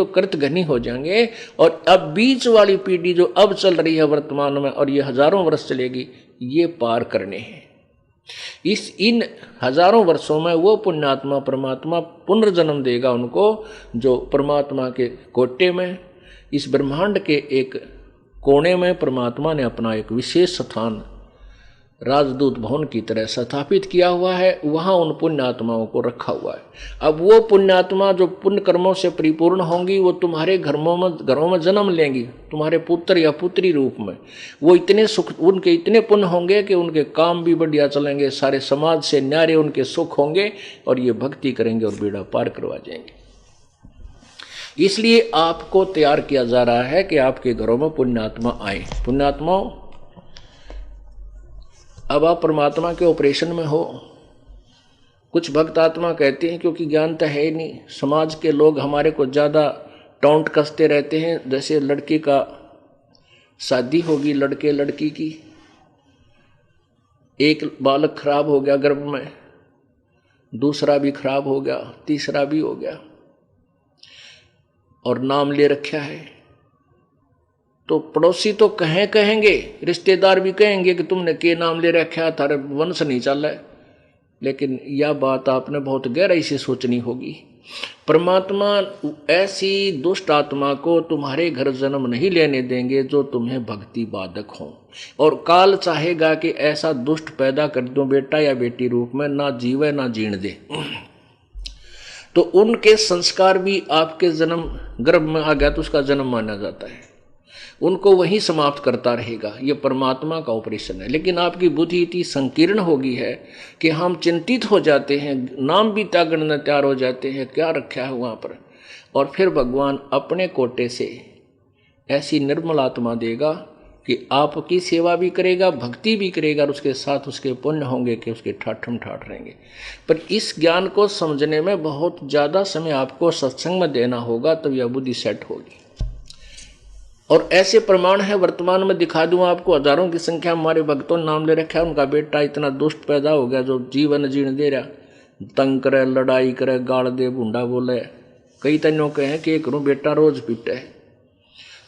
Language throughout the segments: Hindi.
तो कृत घनी हो जाएंगे। और अब बीच वाली पीढ़ी जो अब चल रही है वर्तमान में, और ये हजारों वर्ष चलेगी, ये पार करने हैं। इन हजारों वर्षों में वो पुण्यात्मा परमात्मा पुनर्जन्म देगा उनको, जो परमात्मा के कोटे में, इस ब्रह्मांड के एक कोने में परमात्मा ने अपना एक विशेष स्थान राजदूत भवन की तरह स्थापित किया हुआ है, वहां उन पुण्यात्माओं को रखा हुआ है। अब वो पुण्यात्मा जो पुण्य कर्मों से परिपूर्ण होंगी, वो तुम्हारे घरों में जन्म लेंगी, तुम्हारे पुत्र या पुत्री रूप में। वो इतने सुख, उनके इतने पुण्य होंगे कि उनके काम भी बढ़िया चलेंगे, सारे समाज से न्यारे उनके सुख होंगे, और ये भक्ति करेंगे और बेड़ा पार करवा जाएंगे। इसलिए आपको तैयार किया जा रहा है कि आपके घरों में पुण्यात्मा आए। पुण्यात्माओं, अब आप परमात्मा के ऑपरेशन में हो। कुछ भक्त आत्मा कहते हैं क्योंकि ज्ञान तो है ही नहीं, समाज के लोग हमारे को ज़्यादा टोंट कसते रहते हैं। जैसे लड़के का शादी होगी, लड़के लड़की की, एक बालक खराब हो गया गर्भ में, दूसरा भी खराब हो गया, तीसरा भी हो गया, और नाम ले रखा है, तो पड़ोसी तो कहेंगे, रिश्तेदार भी कहेंगे कि तुमने के नाम ले रखा, थारे वंश नहीं चल रहा है। लेकिन यह बात आपने बहुत गहराई से सोचनी होगी। परमात्मा ऐसी दुष्ट आत्मा को तुम्हारे घर जन्म नहीं लेने देंगे जो तुम्हें भक्ति बाधक हो, और काल चाहेगा कि ऐसा दुष्ट पैदा कर दो बेटा या बेटी रूप में, ना जीवे ना जीण दे। तो उनके संस्कार भी आपके जन्म गर्भ में आ गया तो उसका जन्म माना जाता है, उनको वहीं समाप्त करता रहेगा। ये परमात्मा का ऑपरेशन है। लेकिन आपकी बुद्धि इतनी संकीर्ण हो गई है कि हम चिंतित हो जाते हैं, नाम भी त्यागने तैयार हो जाते हैं, क्या रखा है वहाँ पर। और फिर भगवान अपने कोटे से ऐसी निर्मल आत्मा देगा कि आपकी सेवा भी करेगा, भक्ति भी करेगा, और उसके साथ उसके पुण्य होंगे कि उसके ठाठम ठाठ रहेंगे। पर इस ज्ञान को समझने में बहुत ज़्यादा समय आपको सत्संग में देना होगा, तब यह बुद्धि सेट होगी। और ऐसे प्रमाण है, वर्तमान में दिखा दूं आपको, हजारों की संख्या हमारे भक्तों ने नाम ले रखा है, उनका बेटा इतना दुष्ट पैदा हो गया जो जीवन जीण दे रहा, तंग करे, लड़ाई करे, गाड़ दे, भूंडा बोले। कई तन्यों कहे कि एक बेटा रोज पीटे।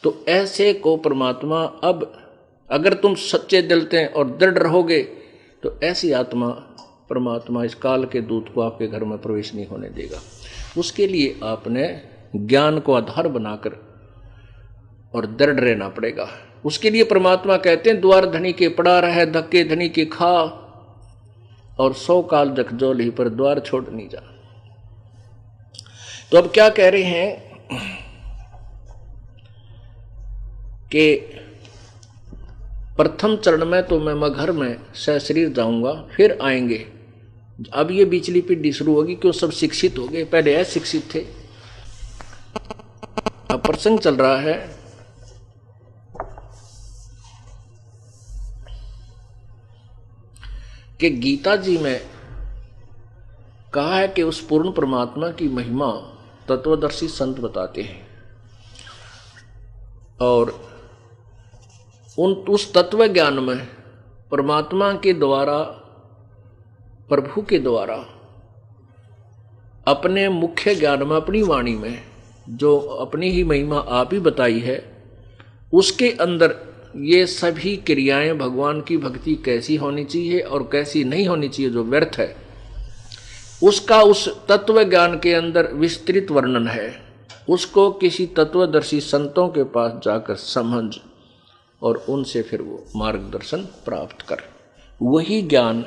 तो ऐसे को परमात्मा, अब अगर तुम सच्चे दिल से और दृढ़ रहोगे तो ऐसी आत्मा परमात्मा इस काल के दूत को आपके घर में प्रवेश नहीं होने देगा। उसके लिए आपने ज्ञान को आधार बनाकर और दृढ़ रहना पड़ेगा। उसके लिए परमात्मा कहते हैं, द्वार धनी के पड़ा रहे, धक्के धनी के खा, और 100 काल जखजोल ही पर द्वार छोड़ नहीं जा। तो अब क्या कह रहे हैं कि प्रथम चरण में तो मैं घर में सशरीर जाऊंगा, फिर आएंगे। अब ये बिचली पीढ़ी शुरू होगी, क्यों सब शिक्षित हो गए, पहले अशिक्षित थे। अब प्रसंग चल रहा है कि गीता जी में कहा है कि उस पूर्ण परमात्मा की महिमा तत्वदर्शी संत बताते हैं, और उस तत्व ज्ञान में परमात्मा के द्वारा, प्रभु के द्वारा अपने मुख्य ज्ञान में, अपनी वाणी में जो अपनी ही महिमा आप ही बताई है, उसके अंदर ये सभी क्रियाएं भगवान की भक्ति कैसी होनी चाहिए और कैसी नहीं होनी चाहिए, जो व्यर्थ है, उसका उस तत्व ज्ञान के अंदर विस्तृत वर्णन है। उसको किसी तत्वदर्शी संतों के पास जाकर समझ और उनसे फिर वो मार्गदर्शन प्राप्त कर। वही ज्ञान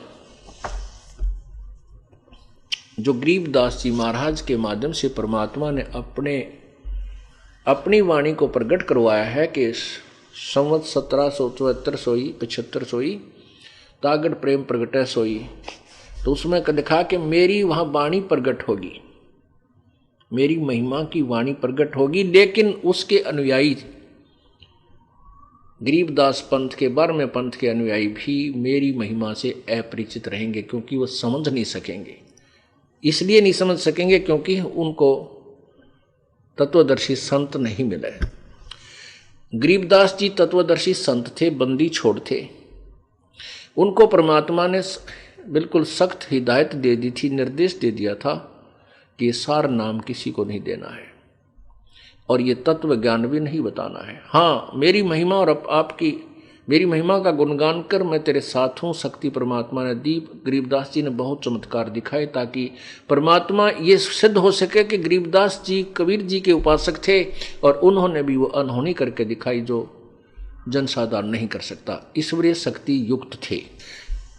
जो गरीबदास जी महाराज के माध्यम से परमात्मा ने अपनी वाणी को प्रकट करवाया है कि संवत 1774 सोई 75 सोई तागड़ प्रेम प्रगटै सोई। तो उसमें लिखा कि मेरी वहां वाणी प्रकट होगी, मेरी महिमा की वाणी प्रकट होगी, लेकिन उसके अनुयायी गरीबदास पंथ के 12वें पंथ के अनुयायी भी मेरी महिमा से अपरिचित रहेंगे, क्योंकि वो समझ नहीं सकेंगे। इसलिए नहीं समझ सकेंगे क्योंकि उनको तत्वदर्शी संत नहीं मिले। गरीबदास जी तत्वदर्शी संत थे, बंदी छोड़ थे। उनको परमात्मा ने बिल्कुल सख्त हिदायत दे दी थी, निर्देश दे दिया था कि सार नाम किसी को नहीं देना है। और ये तत्व ज्ञान भी नहीं बताना है। हाँ, मेरी महिमा और आपकी मेरी महिमा का गुणगान कर मैं तेरे साथ हूँ, शक्ति परमात्मा ने दी। गरीबदास जी ने बहुत चमत्कार दिखाए ताकि परमात्मा ये सिद्ध हो सके कि गरीबदास जी कबीर जी के उपासक थे और उन्होंने भी वो अनहोनी करके दिखाई जो जनसाधारण नहीं कर सकता। ईश्वरीय शक्ति युक्त थे।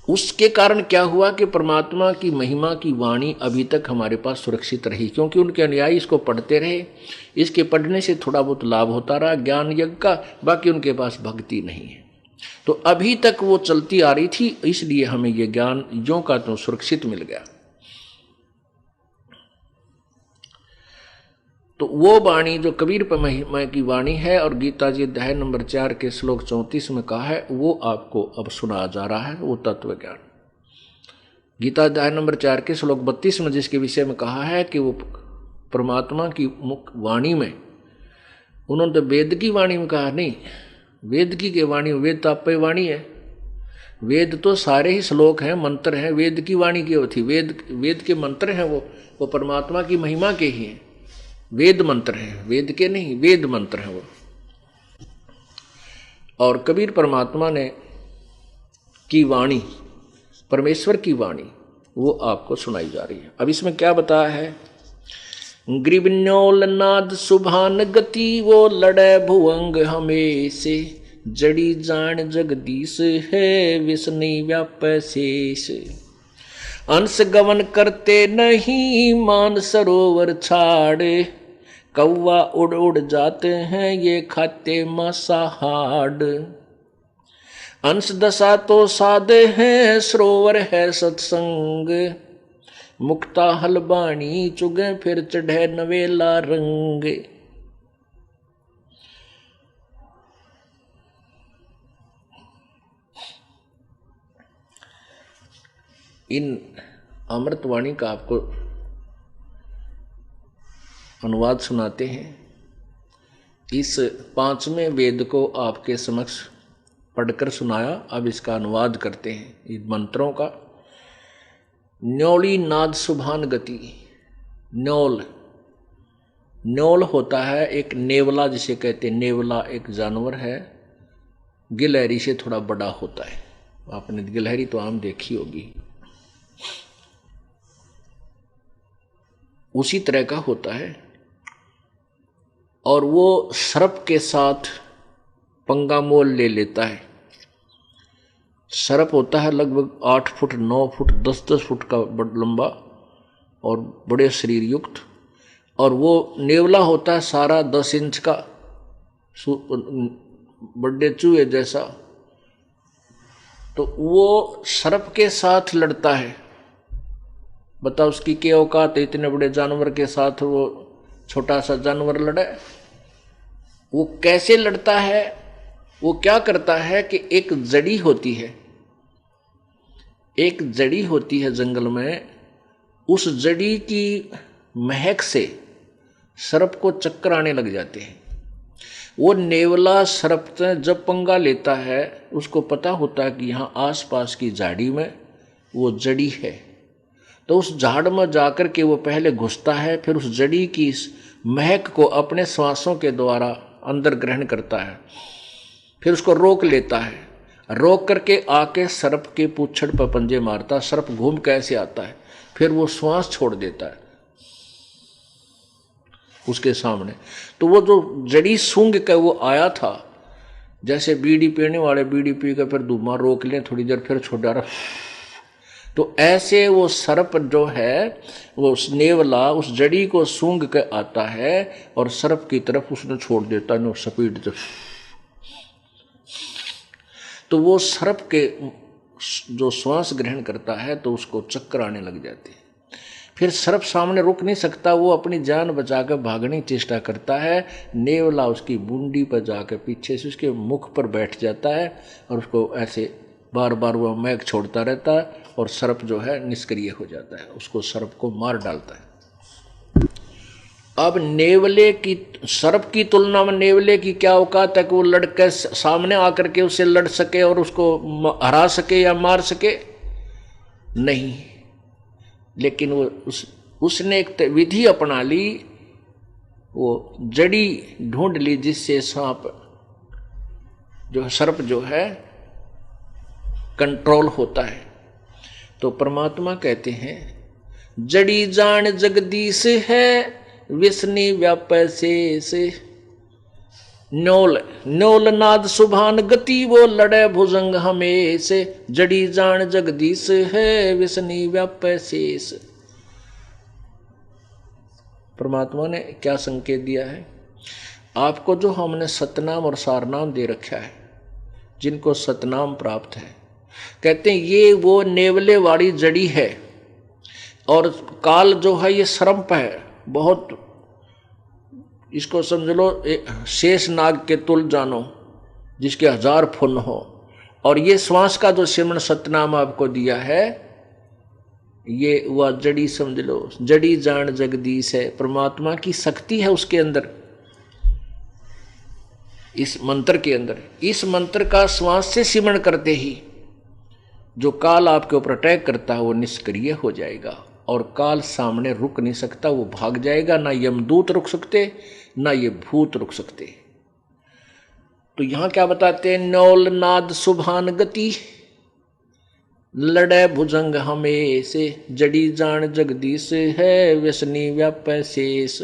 उसके कारण क्या हुआ कि परमात्मा की महिमा की वाणी अभी तक हमारे पास सुरक्षित रही, क्योंकि उनके अनुयायी इसको पढ़ते रहे। इसके पढ़ने से थोड़ा बहुत लाभ होता रहा ज्ञान यज्ञ का, बाकी उनके पास भक्ति नहीं है। तो अभी तक वो चलती आ रही थी, इसलिए हमें ये ज्ञान यों का तो सुरक्षित मिल गया। तो वो वाणी जो कबीर पर महिमा की वाणी है और गीता जी अध्याय नंबर 4 के श्लोक 34 में कहा है, वो आपको अब सुनाया जा रहा है। वो तत्व ज्ञान गीता अध्याय नंबर 4 के श्लोक 32 में जिसके विषय में कहा है कि वो परमात्मा की मुख वाणी में, उन्होंने तो वेद की वाणी में कहा नहीं, वेद की वाणी, वेद तो आपे वाणी है, वेद तो सारे ही श्लोक हैं, मंत्र हैं। वेद की वाणी की थी, वेद के मंत्र हैं, वो परमात्मा की महिमा के ही हैं। वेद मंत्र हैं, वेद के नहीं, वेद मंत्र हैं वो। और कबीर परमात्मा ने की वाणी, परमेश्वर की वाणी, वो आपको सुनाई जा रही है। अब इसमें क्या बताया है, ग्रीवन्योल नाद सुभान गति, वो लड़े भुवंग हमेशे, जड़ी जान जगदीश है, विष्णु व्याप शेष। अंश गवन करते नहीं मान सरोवर छाड़े, कौवा उड़ उड़ जाते हैं ये खाते मांसाहार। अंश दशा तो साधे हैं, सरोवर है सत्संग, मुक्ता हलबाणी चुगे फिर चढ़े नवेला रंग। इन अमृतवाणी का आपको अनुवाद सुनाते हैं। इस 5वें वेद को आपके समक्ष पढ़कर सुनाया, अब इसका अनुवाद करते हैं इन मंत्रों का। न्योली नाद सुभान गति। न्योल होता है एक नेवला, जिसे कहते हैं नेवला, एक जानवर है, गिलहरी से थोड़ा बड़ा होता है। आपने गिलहरी तो आम देखी होगी, उसी तरह का होता है। और वो सर्प के साथ पंगा मोल ले लेता है। सर्प होता है लगभग 8 फुट 9 फुट 10-10 फुट का लंबा और बड़े शरीर युक्त, और वो नेवला होता है सारा 10 इंच का, बड़े चूहे जैसा। तो वो सर्प के साथ लड़ता है। बताओ उसकी क्या औकात है, इतने बड़े जानवर के साथ वो छोटा सा जानवर लड़े। वो कैसे लड़ता है, वो क्या करता है कि एक जड़ी होती है, एक जड़ी होती है जंगल में, उस जड़ी की महक से सर्प को चक्कर आने लग जाते हैं। वो नेवला सर्प जब पंगा लेता है, उसको पता होता है कि यहाँ आसपास की झाड़ी में वो जड़ी है, तो उस झाड़ में जाकर के वो पहले घुसता है, फिर उस जड़ी की महक को अपने श्वासों के द्वारा अंदर ग्रहण करता है, फिर उसको रोक लेता है। रोक करके आके सर्प के पूंछड़ पर पंजे मारता, सर्प घूम कैसे आता है, फिर वो श्वास छोड़ देता है उसके सामने। तो वो जो जड़ी सूंघ के वो आया था, जैसे बीड़ी पीने वाले बीड़ी पी कर फिर धुआं रोक लें थोड़ी देर, फिर छोड़ रहा, तो ऐसे वो सर्प जो है, वो नेवला उस जड़ी को सूंघ के आता है और सर्प की तरफ उसने छोड़ देता है स्पीड से। तो वो सर्प के जो श्वास ग्रहण करता है तो उसको चक्कर आने लग जाते हैं। फिर सर्प सामने रुक नहीं सकता, वो अपनी जान बचाकर भागने की चेष्टा करता है। नेवला उसकी बूंदी पर जाकर पीछे से उसके मुख पर बैठ जाता है और उसको ऐसे बार बार वो महक छोड़ता रहता है और सर्प जो है निष्क्रिय हो जाता है, उसको सर्प को मार डालता है। अब नेवले की, सर्प की तुलना में नेवले की क्या औकात है कि वो लड़के सामने आकर के उससे लड़ सके और उसको हरा सके या मार सके, नहीं। लेकिन वो उसने एक विधि अपना ली, वो जड़ी ढूंढ ली जिससे सांप जो सर्प जो है कंट्रोल होता है। तो परमात्मा कहते हैं जड़ी जान जगदीश है विष्णु व्यापै शेष। न्योल नाद सुभान गति वो लड़े भुजंग हमेश। जड़ी जान जगदीश है विष्णु व्यापै शेष। परमात्मा ने क्या संकेत दिया है? आपको जो हमने सतनाम और सारनाम दे रखा है, जिनको सतनाम प्राप्त है, कहते हैं ये वो नेवले वाली जड़ी है और काल जो है ये सर्प है, बहुत इसको समझ लो शेष नाग के तुल जानो जिसके 1000 फुन हो। और ये श्वास का जो सिमरण सतनाम आपको दिया है ये वह जड़ी समझ लो, जड़ी जान जगदीश है। परमात्मा की शक्ति है उसके अंदर, इस मंत्र के अंदर। इस मंत्र का श्वास से सिमरण करते ही जो काल आपके ऊपर अटैक करता है वो निष्क्रिय हो जाएगा और काल सामने रुक नहीं सकता, वो भाग जाएगा। ना यमदूत रुक सकते ना ये भूत रुक सकते। तो यहां क्या बताते हैं? नौल नाद सुभान गति लड़े भुजंग हमें से। जड़ी जान जगदीश है व्यसनी व्यापै शेष।